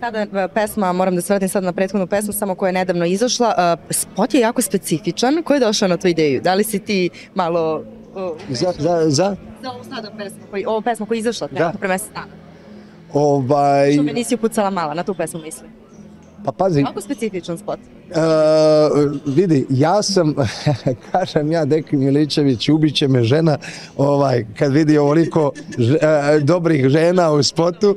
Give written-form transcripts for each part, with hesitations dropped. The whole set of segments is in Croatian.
Sada pesma, moram da se vratim sad na prethodnu pesmu, samo koja je nedavno izašla. Spot je jako specifičan. Ko je došao na tu ideju? Da li si ti malo... Za ovu sada pesmu, ovu pesmu koja je izašla pre mesec dana? Što me nisi upucala mala, na tu pesmu mislim. Pa pazi. Kako specifičan spot? Vidi, ja sam, kažem ja, Deki Milićević, ubit će me žena, kad vidi ovoliko dobrih žena u spotu,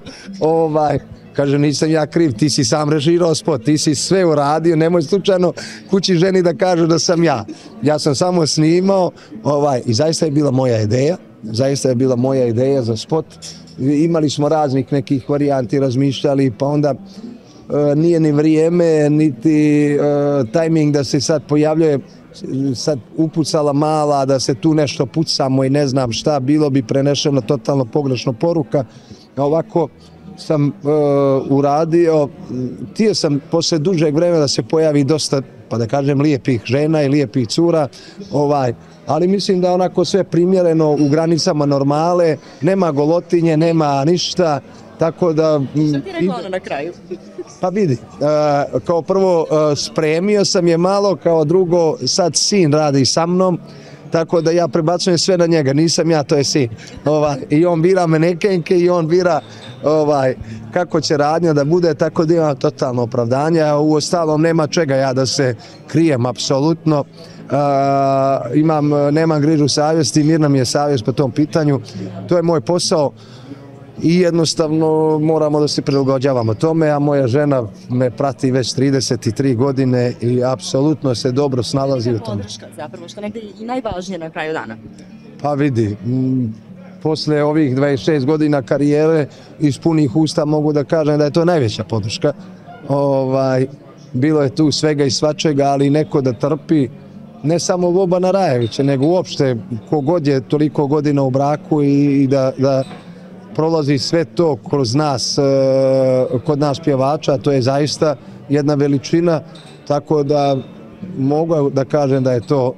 kaže, nisam ja kriv, ti si sam režirao spot, ti si sve uradio, nemoj slučajno kući ženi da kažu da sam ja. Ja sam samo snimao i zaista je bila moja ideja za spot. Imali smo raznih nekih varijanti, razmišljali, pa onda nije ni vrijeme, niti tajming da se sad pojavljuje, sad upucala mala, da se tu nešto pucamo i ne znam šta, bilo bi prenešeno totalno pogrešno poruka. Ovako sam uradio, htio sam posle dužeg vremena da se pojavi dosta, pa da kažem, lijepih žena i lijepih cura, ali mislim da onako sve primjereno u granicama normale, nema golotinje, nema ništa, tako da... Šta ti rekla ona na kraju? Pa vidi, kao prvo spremio sam je malo, kao drugo sad sin radi sa mnom, tako da ja prebacujem sve na njega, nisam ja, to je sin. I on bira manekenke i on bira kako će radnja da bude, tako da imam totalno opravdanje, a u ostalom nema čega ja da se krijem, apsolutno. Nemam grižu savjesti, mirna mi je savjest po tom pitanju, to je moj posao i jednostavno moramo da se prilagođavamo tome, a moja žena me prati već 33 godine i apsolutno se dobro snalazi u tome. Zapravo, što negdje i najvažnije na kraju dana? Pa vidi, posle ovih 26 godina karijere iz punih usta mogu da kažem da je to najveća podrška. Bilo je tu svega i svačega, ali neko da trpi, ne samo Bobana Rajevića, nego uopšte kogod je toliko godina u braku i da prolazi sve to kroz nas, kod nas pjevača, to je zaista jedna veličina, tako da mogu da kažem da je to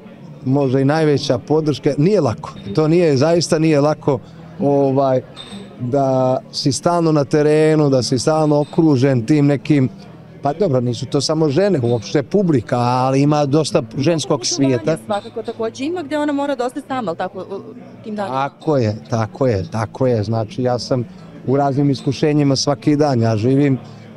možda i najveća podrška. Nije lako, to zaista nije lako da si stalno na terenu, da si stalno okružen tim nekim, pa dobro, nisu to samo žene, uopšte publika, ali ima dosta ženskog svijeta. Svakako također ima gdje ona mora da ostaje sama, ali tako tim danima? Tako je, znači ja sam u raznim iskušenjima svaki dan,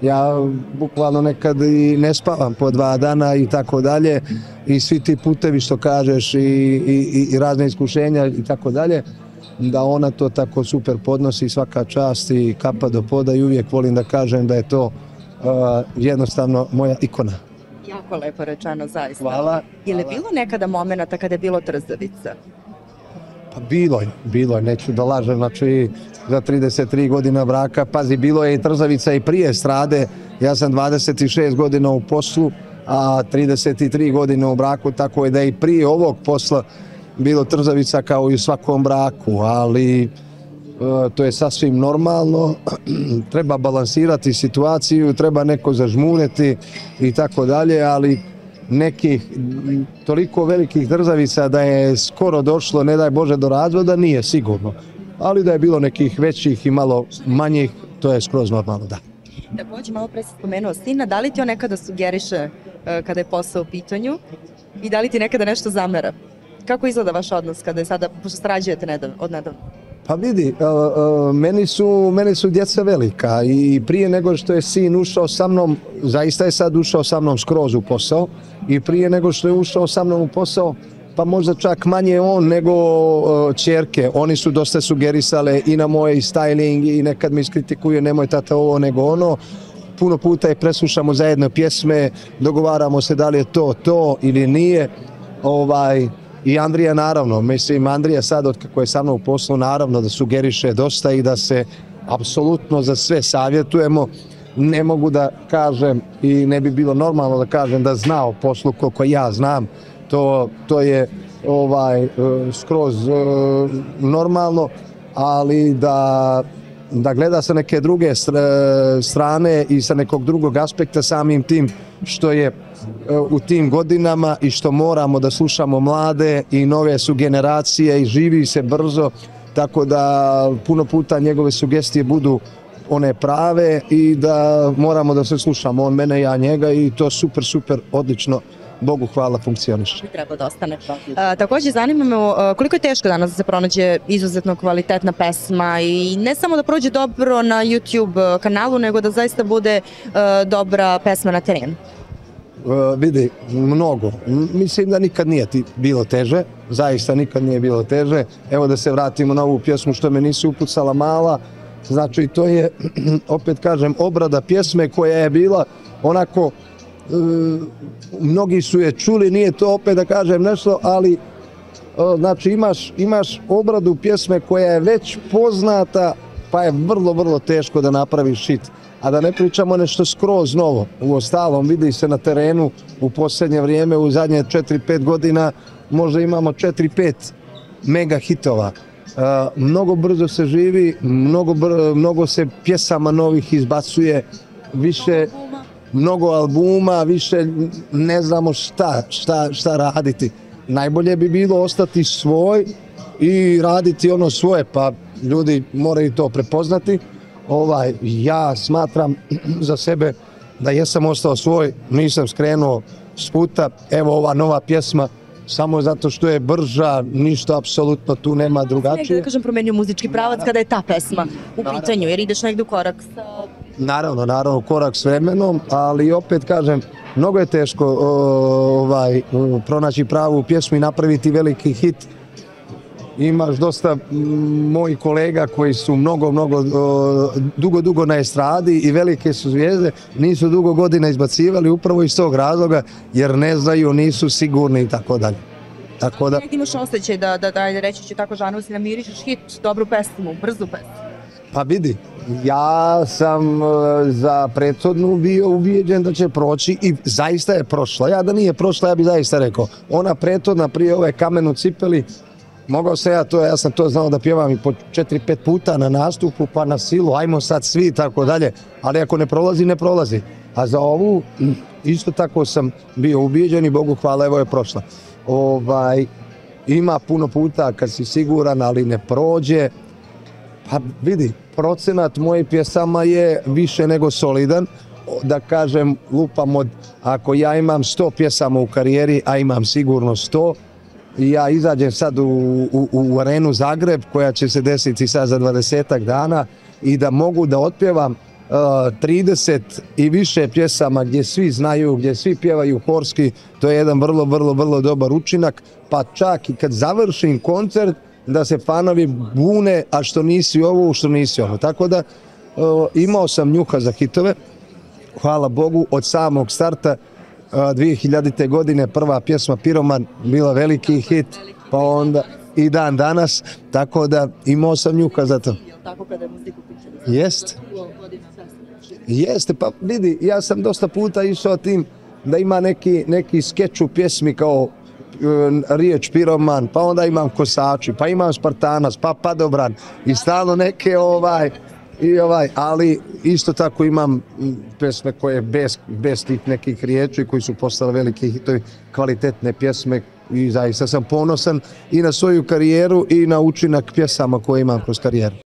ja bukvalno nekad i ne spavam po 2 dana i tako dalje i svi ti putevi što kažeš i razne iskušenja i tako dalje, da ona to tako super podnosi, svaka čast i kapa do poda i uvijek volim da kažem da je to jednostavno moja ikona. Jako lepo rečeno, zaista. Hvala. Je li bilo nekada momenata kada je bilo trzavica? Pa bilo je, neću da lažem, znači za 33 godina braka, pazi, bilo je i trzavica i prije estrade, ja sam 26 godina u poslu, a 33 godine u braku, tako je da i prije ovog posla bilo trzavica kao i u svakom braku, ali to je sasvim normalno, treba balansirati situaciju, treba neko zažmuriti i tako dalje, ali nekih toliko velikih trzavica da je skoro došlo, ne daj Bože, do razvoda, nije sigurno. Ali da je bilo nekih većih i malo manjih, to je skroz normalno, da. Također, malo pre si spomenuo sina, da li ti on nekada sugeriše kada je posao u pitanju i da li ti nekada nešto zamera? Kako izgleda vaš odnos kada je sada, pošto sarađujete od nedavno? Pa vidi, meni su djeca velika i prije nego što je sin ušao sa mnom, zaista je sad ušao sa mnom skroz u posao i prije nego što je ušao sa mnom u posao, pa možda čak manje on nego ćerke. Oni su dosta sugerisale i na moj styling i nekad mi iskritikuju nemoj tata ovo nego ono. Puno puta je preslušamo zajedno pjesme, dogovaramo se da li je to ili nije. I Andrija naravno, mislim Andrija sad od kako je sa mnom u poslu naravno da sugeriše dosta i da se apsolutno za sve savjetujemo. Ne mogu da kažem i ne bi bilo normalno da kažem da zna o poslu koliko ja znam, to je skroz normalno, ali da gleda sa neke druge strane i sa nekog drugog aspekta samim tim što je u tim godinama i što moramo da slušamo mlade i nove su generacije i živi se brzo, tako da puno puta njegove sugestije budu one prave i da moramo da se slušamo, on mene, ja njega i to super, super, odlično, Bogu hvala, funkcioniše. Treba da ostane. Takođe, zanima me koliko je teško danas da se pronađe izuzetno kvalitetna pesma i ne samo da prođe dobro na YouTube kanalu, nego da zaista bude dobra pesma na terenu. Vidi, mnogo. Mislim da nikad nije bilo teže, zaista nikad nije bilo teže. Evo da se vratimo na ovu pjesmu što me nisi upucala mala, znači to je, opet kažem, obrada pjesme koja je bila onako, mnogi su je čuli, nije to opet da kažem nešto, ali znači imaš obradu pjesme koja je već poznata, pa je vrlo, vrlo teško da napraviš hit. A da ne pričamo nešto skroz novo. Uostalom, vidi se na terenu u posljednje vrijeme, u zadnje 4-5 godina, možda imamo 4-5 mega hitova. Mnogo brzo se živi, mnogo se pjesama novih izbacuje, više, mnogo albuma, više ne znamo šta raditi. Najbolje bi bilo ostati svoj i raditi ono svoje, pa ljudi moraju to prepoznati. Ja smatram za sebe da jesam ostao svoj, nisam skrenuo s puta. Evo ova nova pjesma, samo zato što je brža, ništa apsolutno tu nema drugačije. Da kažem, promenio muzički pravac kada je ta pesma u pitanju, jer ideš negdje u korak sa... Naravno, korak s vremenom, ali opet kažem, mnogo je teško pronaći pravu pjesmu i napraviti veliki hit. Imaš dosta mojih kolega koji su mnogo dugo na estradi i velike su zvijezde, nisu dugo godina izbacivali upravo iz tog razloga jer ne znaju, nisu sigurni i tako dalje. Tako da... Imaš osjećaj da reći ću tako žanu si namirišeš hit, dobru pesmu, brzu pesmu? Pa vidi, ja sam za prethodnu bio ubijeđen da će proći i zaista je prošla. Ja da nije prošla, ja bih zaista rekao. Ona prethodna prije ove Kamen u cipeli, mogao se ja sam to znao da pjevam i po 4-5 puta na nastupu, pa na silu, ajmo sad svi i tako dalje, ali ako ne prolazi, ne prolazi. A za ovu, isto tako sam bio ubijeđen i Bogu hvala, evo je prošla. Ima puno puta kad si siguran, ali ne prođe. Pa vidi, procenat mojih pjesama je više nego solidan. Da kažem, lupam ako ja imam 100 pjesama u karijeri, a imam sigurno 100, i ja izađem sad u arenu Zagreb koja će se desiti sad za 20-ak dana i da mogu da otpjevam 30 i više pjesama gdje svi znaju, gdje svi pjevaju horski, to je jedan vrlo dobar učinak, pa čak i kad završim koncert da se fanovi bune, a što nisi ovo, što nisi ono. Tako da imao sam njuha za hitove, hvala Bogu, od samog starta. 2000. godine prva pjesma Piroman bila veliki hit, pa onda i dan danas, tako da imao sam njuha za to. Tako kada je muziku pitanje? Jeste, pa vidi, ja sam dosta puta išao tim da ima neki skeč u pjesmi kao riječ Piroman, pa onda imam Kosači, pa imam Spartanac, pa Padobran i stalno neke ali isto tako imam pjesme koje bez tih nekih riječi koji su postale veliki hitovi, kvalitetne pjesme i zaista sam ponosan i na svoju karijeru i na učinak pjesama koje imam kroz karijeru.